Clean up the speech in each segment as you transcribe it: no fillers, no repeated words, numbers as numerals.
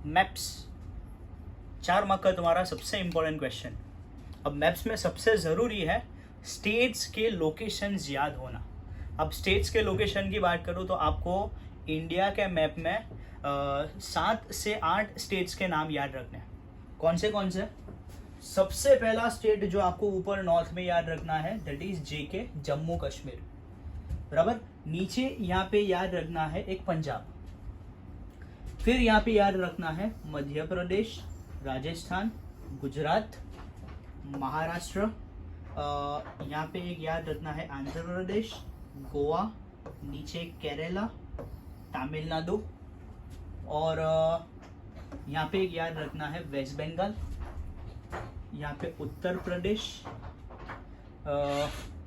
Maps, 4 mark का तुम्हारा सबसे इम्पोर्टेंट क्वेश्चन। अब मैप्स में सबसे ज़रूरी है स्टेट्स के लोकेशंस याद होना। अब स्टेट्स के लोकेशन की बात करूँ तो आपको इंडिया के मैप में 7 से 8 स्टेट्स के नाम याद रखने हैं। कौन से? सबसे पहला स्टेट जो आपको ऊपर नॉर्थ में याद रखना है that is JK, Jammu Kashmir, बराबर। नीचे यहाँ पे याद रखना है एक पंजाब, फिर यहाँ पे याद रखना है मध्य प्रदेश, राजस्थान, गुजरात, महाराष्ट्र, यहाँ पे एक याद रखना है आंध्र प्रदेश, गोवा, नीचे केरला, तमिलनाडु, और यहाँ पे एक याद रखना है वेस्ट बंगाल, यहाँ पे उत्तर प्रदेश,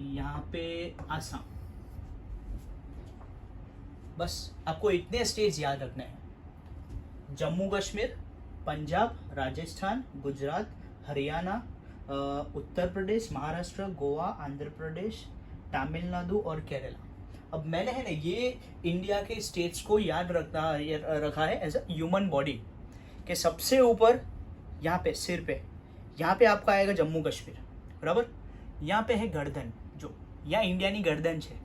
यहाँ पे आसाम। बस आपको इतने स्टेट्स याद रखने हैं। जम्मू कश्मीर, पंजाब, राजस्थान, गुजरात, हरियाणा, उत्तर प्रदेश, महाराष्ट्र, गोवा, आंध्र प्रदेश, तमिलनाडु और केरला। अब मैंने है ना ये इंडिया के स्टेट्स को याद रखा है एज अ ह्यूमन बॉडी के सबसे ऊपर यहाँ पे सिर पे, यहाँ पे आपका आएगा जम्मू कश्मीर, बराबर। यहाँ पे है गर्दन, जो यहाँ इंडियानी गर्दन है,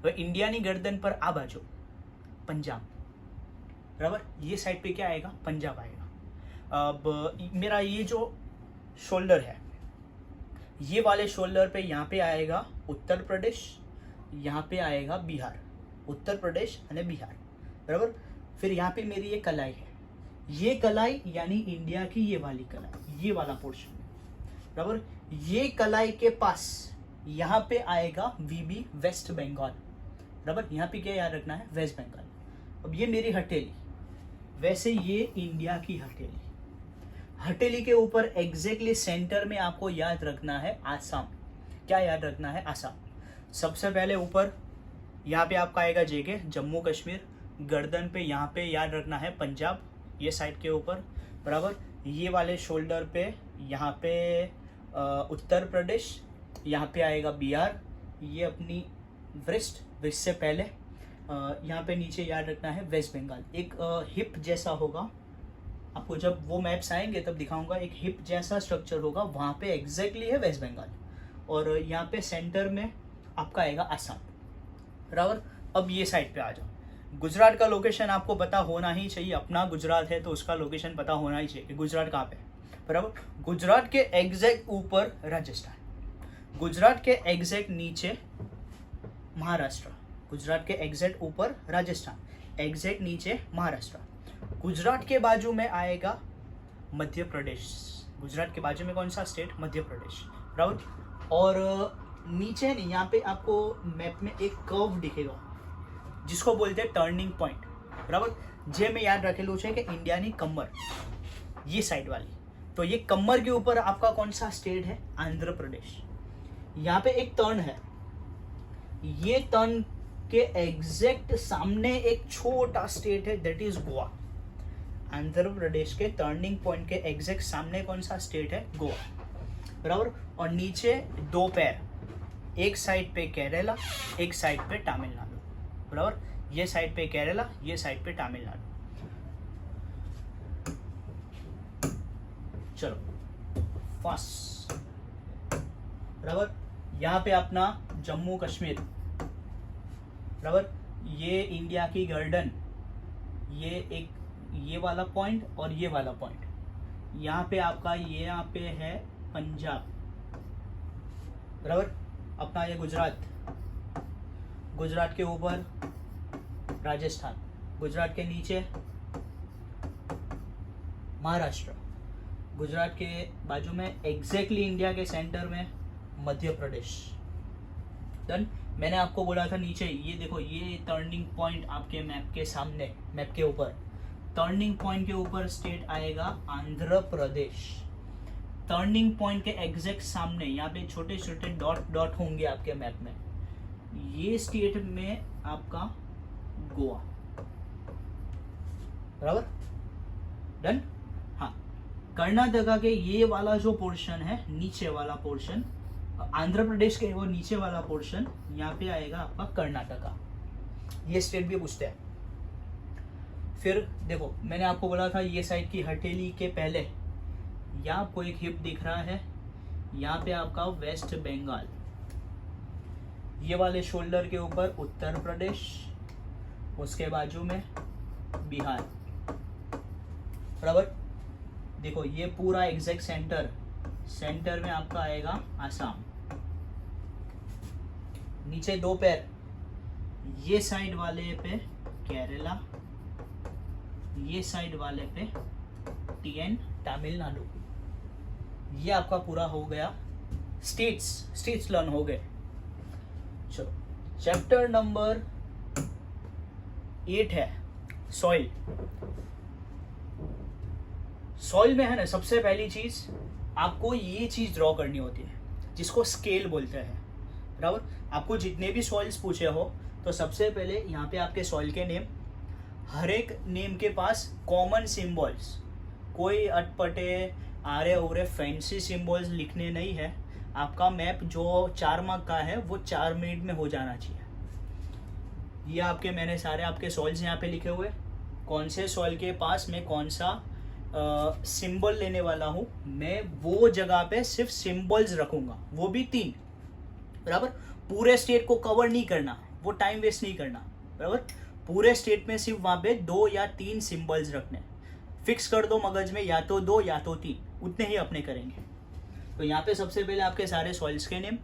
वह इंडियानी गर्दन पर आ बाजू पंजाब, बराबर। ये साइड पे क्या आएगा? पंजाब आएगा। अब मेरा ये जो शोल्डर है, ये वाले शोल्डर पे यहाँ पे आएगा उत्तर प्रदेश, यहाँ पे आएगा बिहार, उत्तर प्रदेश और बिहार, बराबर। फिर यहाँ पे मेरी ये कलाई है, ये कलाई यानी इंडिया की ये वाली कलाई, ये वाला पोर्शन, बराबर। ये कलाई के पास यहाँ पे आएगा VB, वेस्ट बंगाल, बराबर। यहाँ पे क्या याद रखना है? वेस्ट बंगाल। अब ये मेरी हथेली, वैसे ये इंडिया की हथेली, हथेली के ऊपर एग्जैक्टली सेंटर में आपको याद रखना है आसाम। क्या याद रखना है? आसाम। सबसे पहले ऊपर यहाँ पे आपका आएगा JK, जम्मू कश्मीर, गर्दन पे यहाँ पे याद रखना है पंजाब, ये साइड के ऊपर, बराबर। ये वाले शोल्डर पे यहाँ पे उत्तर प्रदेश, यहाँ पे आएगा बिहार, ये अपनी व्रिस्ट से पहले यहाँ पे नीचे याद रखना है वेस्ट बंगाल। एक हिप जैसा होगा, आपको जब वो मैप्स आएंगे तब दिखाऊंगा, एक हिप जैसा स्ट्रक्चर होगा, वहाँ पे एग्जैक्टली है वेस्ट बंगाल, और यहाँ पे सेंटर में आपका आएगा आसाम, बराबर। अब ये साइड पे आ जाओ। गुजरात का लोकेशन आपको पता होना ही चाहिए, अपना गुजरात है तो उसका लोकेशन पता होना ही चाहिए कि गुजरात कहाँ पे है, बराबर। गुजरात के एग्जैक्ट ऊपर राजस्थान, गुजरात के एग्जैक्ट नीचे महाराष्ट्र, गुजरात के एग्जैक्ट ऊपर राजस्थान, एग्जैक्ट नीचे महाराष्ट्र, गुजरात के बाजू में आएगा मध्य प्रदेश। गुजरात के बाजू में कौन सा स्टेट? मध्य प्रदेश, बराबर। और नीचे नहीं, यहाँ पे आपको मैप में एक कर्व दिखेगा जिसको बोलते हैं टर्निंग पॉइंट, बराबर। जे में याद रखेलू है कि इंडियानी कमर, ये साइड वाली, तो ये कमर के ऊपर आपका कौन सा स्टेट है? आंध्र प्रदेश। यहाँ पे एक टर्न है, ये टर्न के एग्जैक्ट सामने एक छोटा स्टेट है दैट इज गोवा। आंध्र प्रदेश के टर्निंग पॉइंट के एग्जैक्ट सामने कौन सा स्टेट है? गोवा, बराबर। और नीचे 2 पैर, एक साइड पे केरला, एक साइड पे तमिलनाडु, बराबर। ये साइड पे केरला, ये साइड पे तमिलनाडु। चलो फास्ट, बराबर। यहाँ पे अपना जम्मू कश्मीर, बराबर। ये इंडिया की गर्दन, ये एक ये वाला पॉइंट और ये वाला पॉइंट, यहाँ पे आपका ये यहाँ पे है पंजाब, बराबर। अपना ये गुजरात, गुजरात के ऊपर राजस्थान, गुजरात के नीचे महाराष्ट्र, गुजरात के बाजू में एग्जैक्टली इंडिया के सेंटर में मध्य प्रदेश। डन। मैंने आपको बोला था नीचे, ये देखो, ये टर्निंग पॉइंट आपके मैप के सामने, मैप के ऊपर टर्निंग पॉइंट के ऊपर स्टेट आएगा आंध्र प्रदेश। टर्निंग पॉइंट के एग्जैक्ट सामने यहाँ पे छोटे छोटे डॉट डॉट होंगे आपके मैप में, ये स्टेट में आपका गोवा, बराबर। डन। हाँ, कर्नाटका के ये वाला जो पोर्शन है, नीचे वाला पोर्शन, आंध्र प्रदेश के वो नीचे वाला पोर्शन, यहाँ पे आएगा आपका कर्नाटका। ये स्टेट भी पूछते हैं। फिर देखो मैंने आपको बोला था ये साइड की हथेली के पहले यहाँ आपको एक हिप दिख रहा है, यहाँ पे आपका वेस्ट बंगाल, ये वाले शोल्डर के ऊपर उत्तर प्रदेश, उसके बाजू में बिहार, बराबर। देखो ये पूरा एग्जैक्ट सेंटर में आपका आएगा आसाम। नीचे दो पैर, ये साइड वाले पे केरला, ये साइड वाले पे टीएन तमिलनाडु। ये आपका पूरा हो गया, स्टेट्स लर्न हो गए। चलो चैप्टर नंबर 8 है सॉइल। सॉइल में है ना, सबसे पहली चीज आपको ये चीज ड्रॉ करनी होती है जिसको स्केल बोलते हैं, बराबर। आपको जितने भी सॉइल्स पूछे हो तो सबसे पहले यहाँ पे आपके सॉइल के नेम, हर एक नेम के पास कॉमन सिंबल्स, कोई अटपटे आरे ओरे फैंसी सिंबल्स लिखने नहीं है। आपका मैप जो 4 मार्क का है वो 4 मिनट में हो जाना चाहिए। ये आपके मैंने सारे आपके सॉइल्स यहाँ पे लिखे हुए, कौन से सॉइल के पास मैं कौन सा सिंबल लेने वाला हूँ, मैं वो जगह पे सिर्फ सिंबल्स रखूंगा, वो भी 3, बराबर। पूरे स्टेट को कवर नहीं करना, वो टाइम वेस्ट नहीं करना, बराबर। पूरे स्टेट में सिर्फ वहाँ पे 2 या 3 सिंबल्स रखने, फिक्स कर दो मगज में, या तो 2 या तो 3, उतने ही अपने करेंगे। तो यहाँ पे सबसे पहले आपके सारे सॉइल्स के नेम,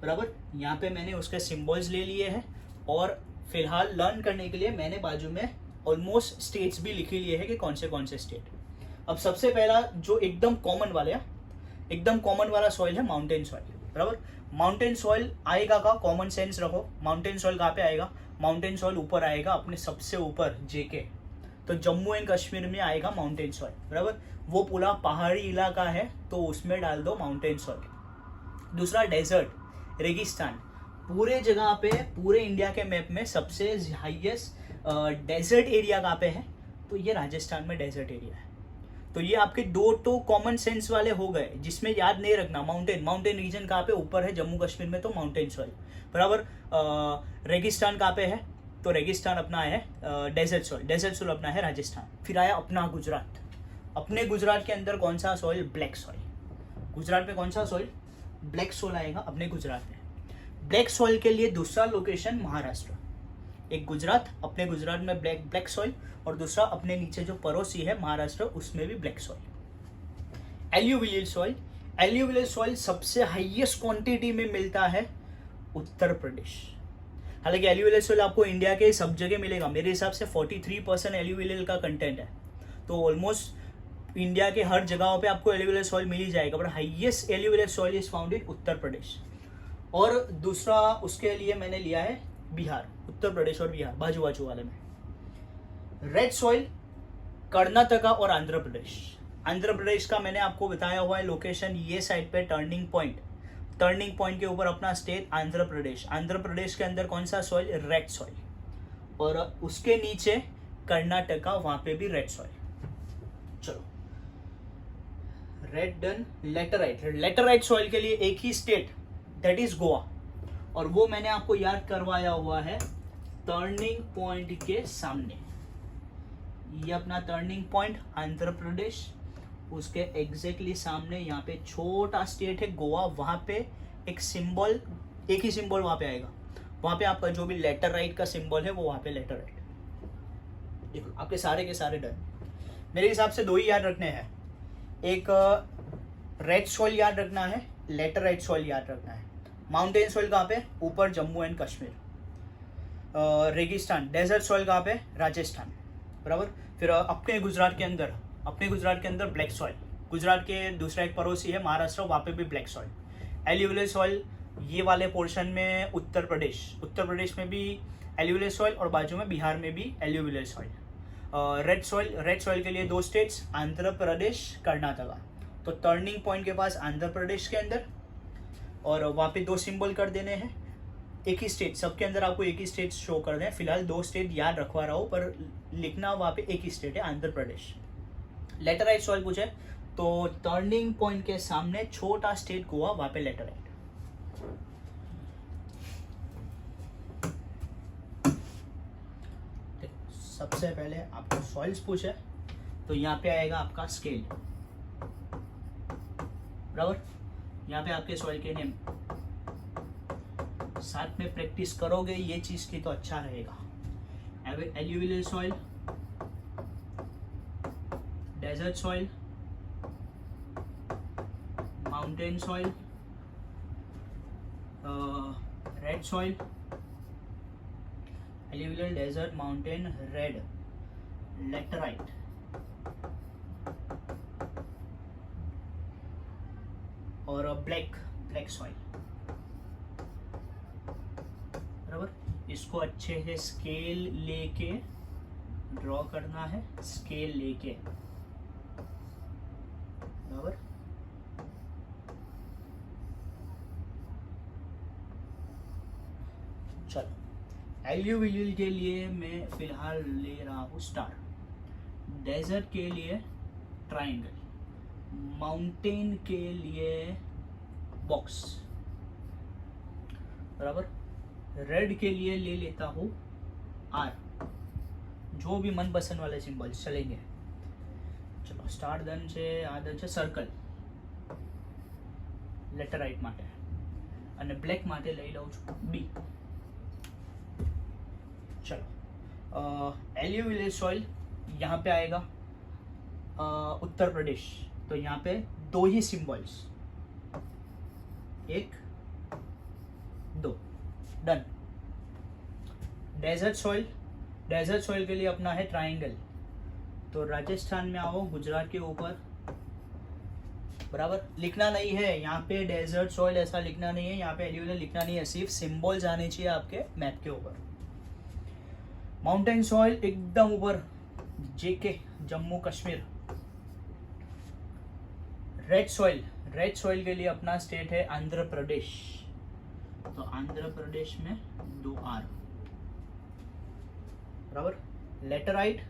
बराबर। यहाँ पे मैंने उसके सिंबल्स ले लिए हैं और फिलहाल लर्न करने के लिए मैंने बाजू में ऑलमोस्ट स्टेट्स भी लिख लिए हैं कि कौन से स्टेट। अब सबसे पहला जो एकदम कॉमन वाला सॉइल है माउंटेन सॉइल, बराबर। माउंटेन सॉइल आएगा का कॉमन सेंस रखो, माउंटेन सॉइल कहाँ पे आएगा, माउंटेन सॉइल ऊपर आएगा, अपने सबसे ऊपर जेके, तो जम्मू एंड कश्मीर में आएगा माउंटेन सॉइल, बराबर। वो पूरा पहाड़ी इलाका है तो उसमें डाल दो माउंटेन सॉइल। दूसरा डेजर्ट, रेगिस्तान, पूरे जगह पे पूरे इंडिया के मैप में सबसे हाईएस्ट डेजर्ट एरिया कहाँ पे है, तो ये राजस्थान में डेजर्ट एरिया है। तो ये आपके 2 तो कॉमन सेंस वाले हो गए, जिसमें याद नहीं रखना माउंटेन रीजन कहाँ पे ऊपर है जम्मू कश्मीर में, तो माउंटेन सॉइल, बराबर। रेगिस्तान कहाँ पे है, तो रेगिस्तान अपना है डेजर्ट सॉइल अपना है राजस्थान। फिर आया अपना गुजरात, अपने गुजरात के अंदर कौन सा सॉइल, ब्लैक सॉइल। गुजरात में कौन सा सॉइल, ब्लैक सॉइल आएगा अपने गुजरात में। ब्लैक सॉइल के लिए दूसरा लोकेशन महाराष्ट्र, एक गुजरात, अपने गुजरात में ब्लैक सॉइल, और दूसरा अपने नीचे जो पड़ोसी है महाराष्ट्र उसमें भी ब्लैक सॉइल। एल्यूवियल सॉइल सबसे हाईएस्ट क्वांटिटी में मिलता है उत्तर प्रदेश। हालांकि एल्यूवियल सॉइल आपको इंडिया के सब जगह मिलेगा, मेरे हिसाब से 43% एल्यूवियल का कंटेंट है, तो ऑलमोस्ट इंडिया के हर जगहों पे आपको एल्यूवियल सॉइल मिल ही जाएगा, but highest alluvial soil is found in Uttar Pradesh. और दूसरा उसके लिए मैंने लिया है बिहार, उत्तर प्रदेश और बिहार बाजू वाले में। रेड सॉइल कर्नाटका और आंध्र प्रदेश का मैंने आपको बताया हुआ है लोकेशन, ये साइड पे टर्निंग पॉइंट के ऊपर अपना स्टेट आंध्र प्रदेश के अंदर कौन सा सॉइल, रेड सॉइल, और उसके नीचे कर्नाटका, वहां पे भी रेड सॉइल। चलो रेड डन। लेटराइट सॉइल के लिए एक ही स्टेट, दैट इज गोवा, और वो मैंने आपको याद करवाया हुआ है टर्निंग पॉइंट के सामने। ये अपना टर्निंग पॉइंट आंध्र प्रदेश, उसके एग्जैक्टली सामने यहाँ पे छोटा स्टेट है गोवा, वहां पे एक ही सिंबल वहां पे आएगा, वहां पे आपका जो भी लेटराइट का सिंबल है वो वहां पे लेटराइट। देखो आपके सारे के सारे डन। मेरे हिसाब से 2 ही याद रखने हैं, एक रेड सॉइल याद रखना है, लेटराइट सॉइल याद रखना है। माउंटेन सॉइल कहाँ पे, ऊपर जम्मू एंड कश्मीर। रेगिस्तान डेजर्ट सॉइल कहाँ पे, राजस्थान, बराबर। फिर अपने गुजरात के अंदर ब्लैक सॉइल, गुजरात के दूसरा एक पड़ोसी है महाराष्ट्र, वहाँ पे भी ब्लैक सॉइल। एल्यूवियल सॉइल ये वाले पोर्शन में उत्तर प्रदेश में भी एल्यूवियल सॉइल, और बाजू में बिहार में भी एल्यूवियल सॉइल। रेड सॉइल के लिए 2 स्टेट्स, आंध्र प्रदेश, कर्नाटका। तो टर्निंग पॉइंट के पास आंध्र प्रदेश के अंदर, और वहाँ पे 2 सिंबल कर देने हैं, एक ही स्टेट, सबके अंदर आपको एक ही स्टेट शो कर दें। फिलहाल 2 स्टेट याद रखवा रहा हूँ, पर लिखना वहाँ पे एक ही स्टेट है, आंध्र प्रदेश। लेटराइट सॉइल पूछे तो टर्निंग पॉइंट के सामने छोटा स्टेट गोवा, वहाँ पे लेटराइट। सबसे पहले आपको सॉइल्स पूछे तो यहाँ पे आएगा आपका स्केल, बराबर। यहाँ पे आपके सॉइल के नेम साथ में प्रैक्टिस करोगे ये चीज की तो अच्छा रहेगा। Alluvial soil, desert soil, mountain soil, red soil, alluvial, desert, mountain, red, laterite, और ब्लैक सॉइल, बराबर। इसको अच्छे से स्केल लेके ड्रॉ करना है, स्केल लेके, बराबर। चलो, एल्यूवियल के लिए मैं फिलहाल ले रहा हूँ स्टार, डेजर्ट के लिए ट्राइंगल, माउंटेन के लिए बॉक्स, बराबर। रेड के लिए ले लेता हूँ आर, जो भी मनपसंद वाले सिंबल्स चलेंगे। चलो, स्टार दन છે, આ દન છે સર્કલ, લેટરાઇટ માટે, અને બ્લેક માટે લઈ લઉં છું બી। चलो, एल्यूवियल सॉइल यहाँ पे आएगा उत्तर प्रदेश, तो यहाँ पे 2 ही सिंबल्स, 1 2, डन। डेजर्ट सॉइल के लिए अपना है ट्राइंगल, तो राजस्थान में आओ, गुजरात के ऊपर, बराबर। लिखना नहीं है यहाँ पे डेजर्ट सॉइल, ऐसा लिखना नहीं है यहाँ पे, एल्यूवियल लिखना नहीं है, सिर्फ सिंबल्स आने चाहिए आपके मैप के ऊपर। माउंटेन सॉइल एकदम ऊपर, जेके, जम्मू कश्मीर। रेड सॉइल के लिए अपना स्टेट है आंध्र प्रदेश, तो आंध्र प्रदेश में 2 आर, बराबर। लेटराइट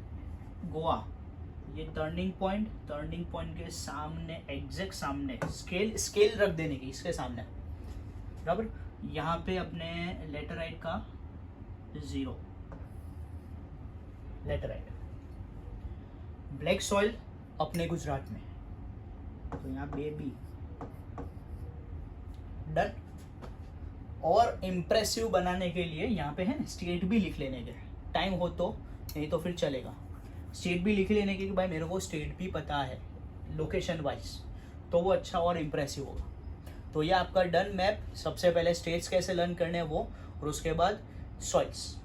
गोवा, ये टर्निंग पॉइंट के सामने, एग्जैक्ट सामने, स्केल रख देने की इसके सामने, बराबर। यहाँ पे अपने लेटराइट का 0, लेटराइट। ब्लैक सॉइल अपने गुजरात में, तो यहाँ बेबी, डन। और इम्प्रेसिव बनाने के लिए यहाँ पे है स्टेट भी लिख लेने के, टाइम हो तो, नहीं तो फिर चलेगा। स्टेट भी लिख लेने के कि भाई मेरे को स्टेट भी पता है लोकेशन वाइज, तो वो अच्छा और इम्प्रेसिव होगा। तो ये आपका डन मैप। सबसे पहले स्टेट्स कैसे लर्न करने हैं वो, और उसके बाद सॉइल्स।